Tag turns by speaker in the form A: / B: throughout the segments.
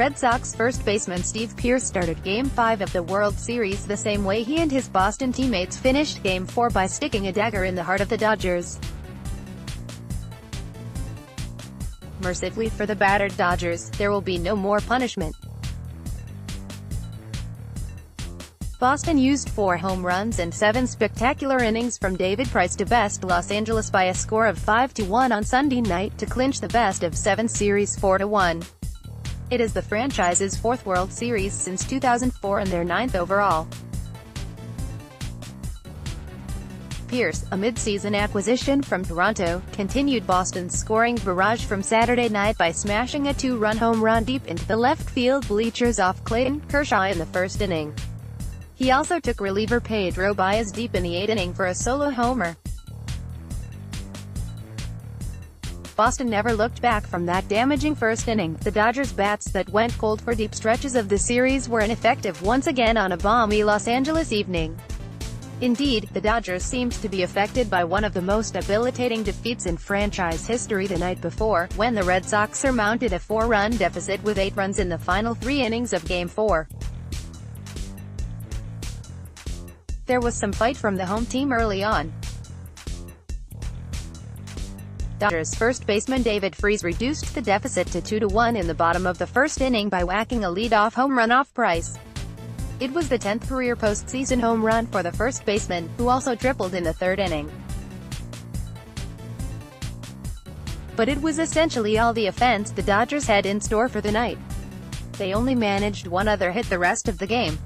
A: Red Sox first baseman Steve Pearce started Game 5 of the World Series the same way he and his Boston teammates finished Game 4 by sticking a dagger in the heart of the Dodgers. Mercifully for the battered Dodgers, there will be no more punishment. Boston used 4 home runs and 7 spectacular innings from David Price to best Los Angeles by a score of 5-1 on Sunday night to clinch the best-of-7 series 4-1. It is the franchise's 4th World Series since 2004 and their 9th overall. Pearce, a mid-season acquisition from Toronto, continued Boston's scoring barrage from Saturday night by smashing a 2-run home run deep into the left field bleachers off Clayton Kershaw in the first inning. He also took reliever Pedro Baez deep in the 8th inning for a solo homer. Boston never looked back from that damaging first inning. The Dodgers' bats that went cold for deep stretches of the series were ineffective once again on a balmy Los Angeles evening. Indeed, the Dodgers seemed to be affected by one of the most debilitating defeats in franchise history the night before, when the Red Sox surmounted a 4-run deficit with 8 runs in the final 3 innings of Game 4. There was some fight from the home team early on. Dodgers first baseman David Freese reduced the deficit to 2-1 in the bottom of the first inning by whacking a leadoff home run off Price. It was the 10th career postseason home run for the first baseman, who also tripled in the 3rd inning. But it was essentially all the offense the Dodgers had in store for the night. They only managed one other hit the rest of the game.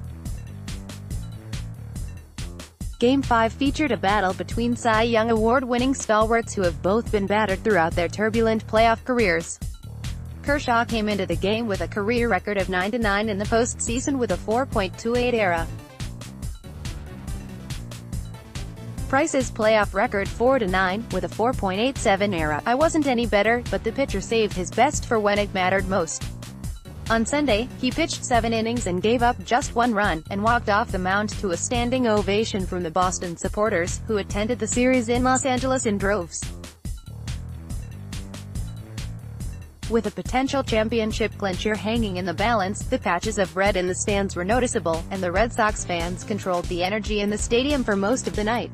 A: Game 5 featured a battle between Cy Young Award-winning stalwarts who have both been battered throughout their turbulent playoff careers. Kershaw came into the game with a career record of 9-9 in the postseason with a 4.28 ERA. Price's playoff record 4-9, with a 4.87 ERA. I wasn't any better, but the pitcher saved his best for when it mattered most. On Sunday, he pitched 7 innings and gave up just 1 run, and walked off the mound to a standing ovation from the Boston supporters, who attended the series in Los Angeles in droves. With a potential championship clincher hanging in the balance, the patches of red in the stands were noticeable, and the Red Sox fans controlled the energy in the stadium for most of the night.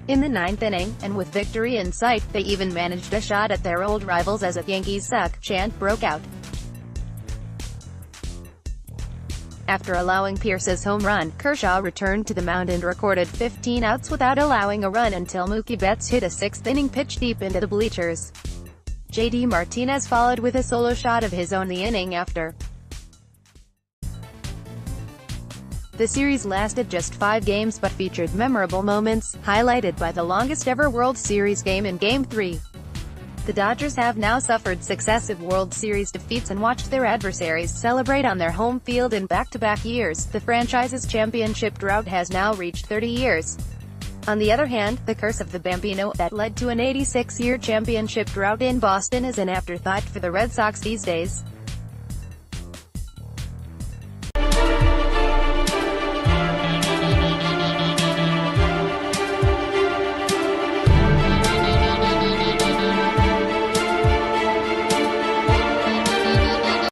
A: In the 9th inning, and with victory in sight, they even managed a shot at their old rivals as a "Yankees suck" chant broke out. After allowing Pearce's home run, Kershaw returned to the mound and recorded 15 outs without allowing a run until Mookie Betts hit a 6th-inning pitch deep into the bleachers. J.D. Martinez followed with a solo shot of his own the inning after. The series lasted just 5 games but featured memorable moments, highlighted by the longest-ever World Series game in Game 3. The Dodgers have now suffered successive World Series defeats and watched their adversaries celebrate on their home field in back-to-back years. The franchise's championship drought has now reached 30 years. On the other hand, the curse of the Bambino, that led to an 86-year championship drought in Boston, is an afterthought for the Red Sox these days.